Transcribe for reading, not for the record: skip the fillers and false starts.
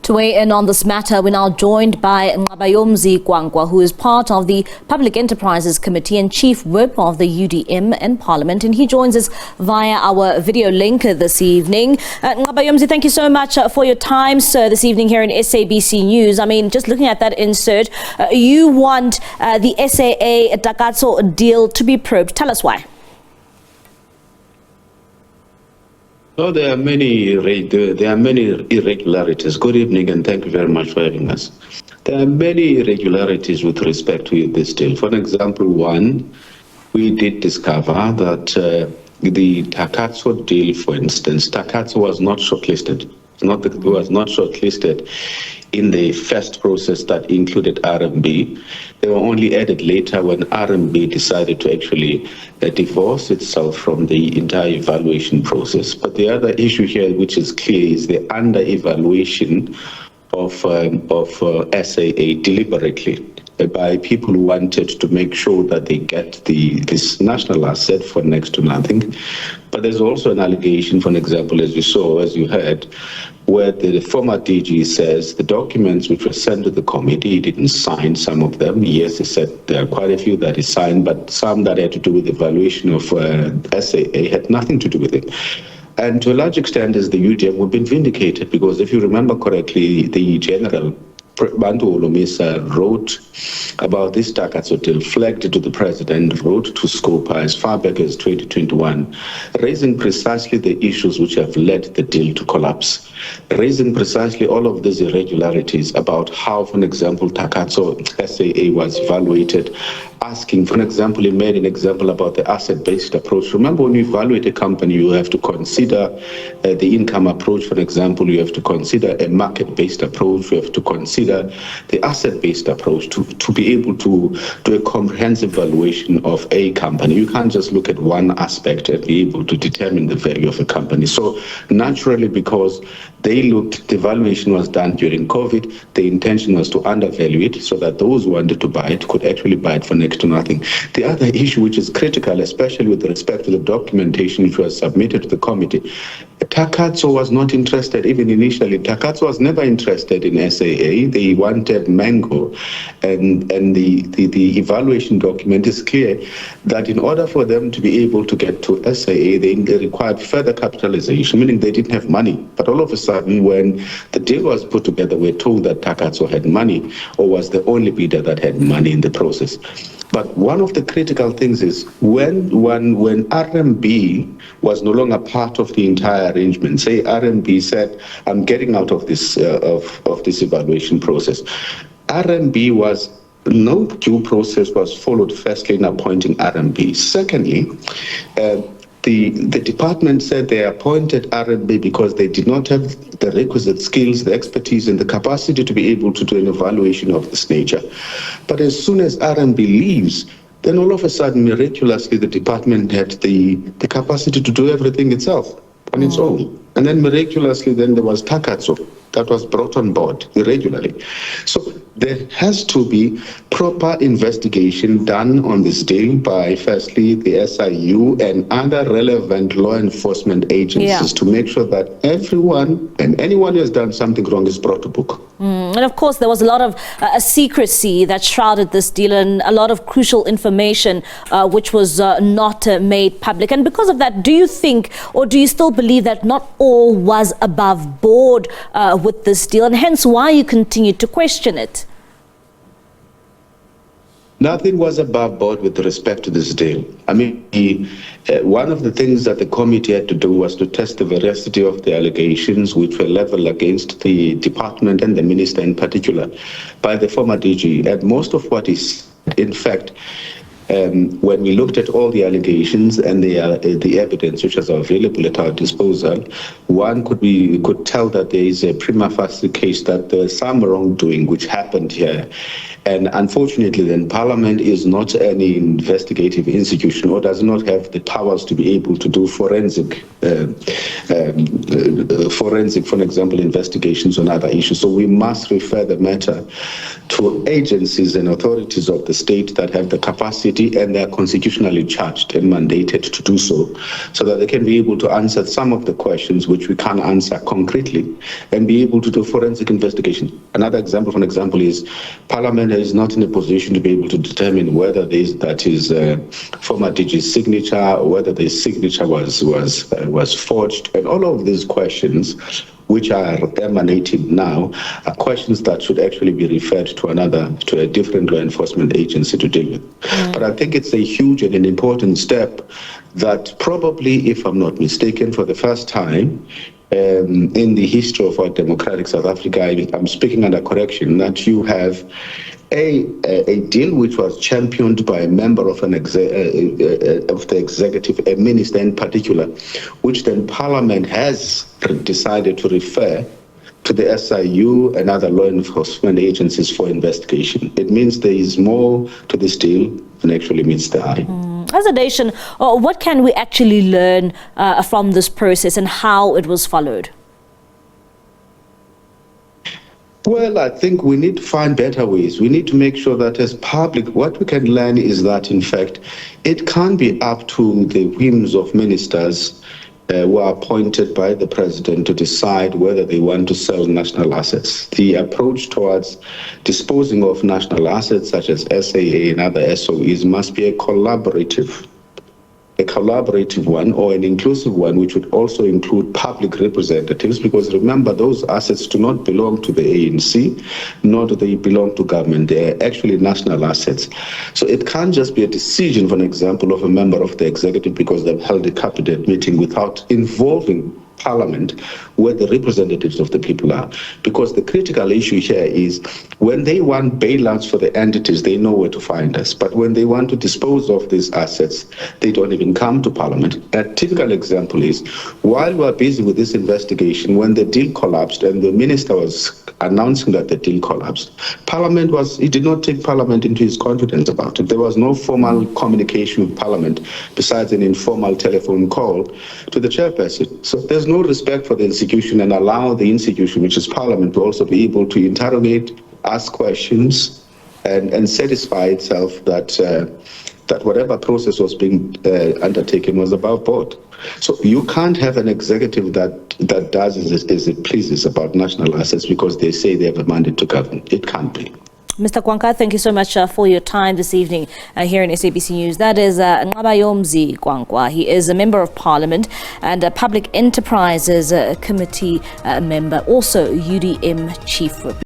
To weigh in on this matter, we're now joined by Nqabayomzi Kwankwa, who is part of the Public Enterprises Committee and Chief Whip of the UDM in Parliament, and he joins us via our video link this evening. Nqabayomzi, thank you so much for your time, sir, this evening here in SABC News. I mean, just looking at that insert, you want the SAA-Takatso deal to be probed. Tell us why. Oh, there are many irregularities. Good evening, and thank you very much for having us. There are many irregularities with respect to this deal. For example, one, we did discover that the Takatso deal, for instance, Takatso was not shortlisted. Was not shortlisted in the first process that included RMB. They were only added later when RMB decided to actually divorce itself from the entire evaluation process. But the other issue here, which is clear, is the under-evaluation of SAA deliberately by people who wanted to make sure that they get this national asset for next to nothing. But there's also an allegation, for example, as you heard, where the former DG says the documents which were sent to the committee, he didn't sign some of them. Yes, he said there are quite a few that he signed, but some that had to do with the evaluation of SAA had nothing to do with it. And to a large extent, as the UDM, we've been vindicated, because if you remember correctly, the General Bantu Olomisa wrote about this Takatso deal, flagged it to the President, wrote to SCOPA as far back as 2021, raising precisely the issues which have led the deal to collapse, raising precisely all of these irregularities about how, for example, Takatso SAA was evaluated, asking, for example, he made an example about the asset-based approach. Remember, when you evaluate a company, you have to consider the income approach, for example, you have to consider a market-based approach, you have to consider the asset-based approach to be able to do a comprehensive valuation of a company. You can't just look at one aspect and be able to determine the value of a company. So naturally, because the valuation was done during COVID, the intention was to undervalue it so that those who wanted to buy it could actually buy it for next to nothing. The other issue, which is critical, especially with respect to the documentation which was submitted to the committee, Takatso was not interested even initially. Takatso was never interested in SAA. They wanted Mango, and the evaluation document is clear that in order for them to be able to get to SAA, they required further capitalization, meaning they didn't have money. But all of a sudden, when the deal was put together, we're told that Takatso had money, or was the only bidder that had money in the process. But one of the critical things is when RMB was no longer part of the entire arrangement, say RMB said, I'm getting out of this this evaluation process, RMB was no due process was followed, firstly, in appointing RMB. Secondly, the department said they appointed RMB because they did not have the requisite skills, the expertise, and the capacity to be able to do an evaluation of this nature. But as soon as RMB leaves, then all of a sudden, miraculously, the department had the capacity to do everything itself on its own. And then miraculously, then there was Takatso that was brought on board irregularly. So there has to be proper investigation done on this deal by, firstly, the SIU and other relevant law enforcement agencies to make sure that everyone and anyone who has done something wrong is brought to book. And of course, there was a lot of secrecy that shrouded this deal, and a lot of crucial information which was not made public. And because of that, do you think, or do you still believe that not all was above board with this deal, and hence why you continue to question it? Nothing was above board with respect to this deal. I mean, one of the things that the committee had to do was to test the veracity of the allegations which were leveled against the department and the minister in particular by the former DG. And most of what is, in fact, when we looked at all the allegations and the evidence which was available at our disposal, one could tell that there is a prima facie case that there's some wrongdoing which happened here. And unfortunately, then, Parliament is not any investigative institution or does not have the powers to be able to do forensic, for example, investigations on other issues. So we must refer the matter to agencies and authorities of the state that have the capacity capacity, and they're constitutionally charged and mandated to do so that they can be able to answer some of the questions which we can't answer concretely and be able to do forensic investigation. Another example, for example, is Parliament is not in a position to be able to determine whether that is former DG's signature or whether the signature was forged, and all of these questions which are emanating now are questions that should actually be referred to a different law enforcement agency to deal with. But I think it's a huge and an important step that probably, if I'm not mistaken, for the first time in the history of our democratic South Africa, I'm speaking under correction, that you have a deal which was championed by a member of of the executive, a minister in particular, which then Parliament has decided to refer to the SIU and other law enforcement agencies for investigation. It means there is more to this deal than actually meets the eye. As a nation, what can we actually learn from this process and how it was followed? Well, I think we need to find better ways. We need to make sure that as public, what we can learn is that, in fact, it can't be up to the whims of ministers who are appointed by the president to decide whether they want to sell national assets. The approach towards disposing of national assets, such as SAA and other SOEs, must be a collaborative one or an inclusive one, which would also include public representatives, because remember, those assets do not belong to the ANC, nor do they belong to government. They are actually national assets. So it can't just be a decision, for example, of a member of the executive because they've held a cabinet meeting without involving Parliament, where the representatives of the people are. Because the critical issue here is when they want bailouts for the entities, they know where to find us. But when they want to dispose of these assets, they don't even come to Parliament. A typical example is, while we were busy with this investigation, when the deal collapsed and the minister was announcing that the deal collapsed, he did not take Parliament into his confidence about it. There was no formal communication with Parliament besides an informal telephone call to the chairperson. So there's no respect for the institution, and allow the institution, which is Parliament, to also be able to interrogate, ask questions, and satisfy itself that whatever process was being undertaken was above board. So you can't have an executive that does as it pleases about national assets because they say they have a mandate to govern. It can't be. Mr. Kwankwa, thank you so much for your time this evening here in SABC News. That is Nqabayomzi Kwankwa. He is a Member of Parliament and a Public Enterprises Committee member, also UDM Chief Whip.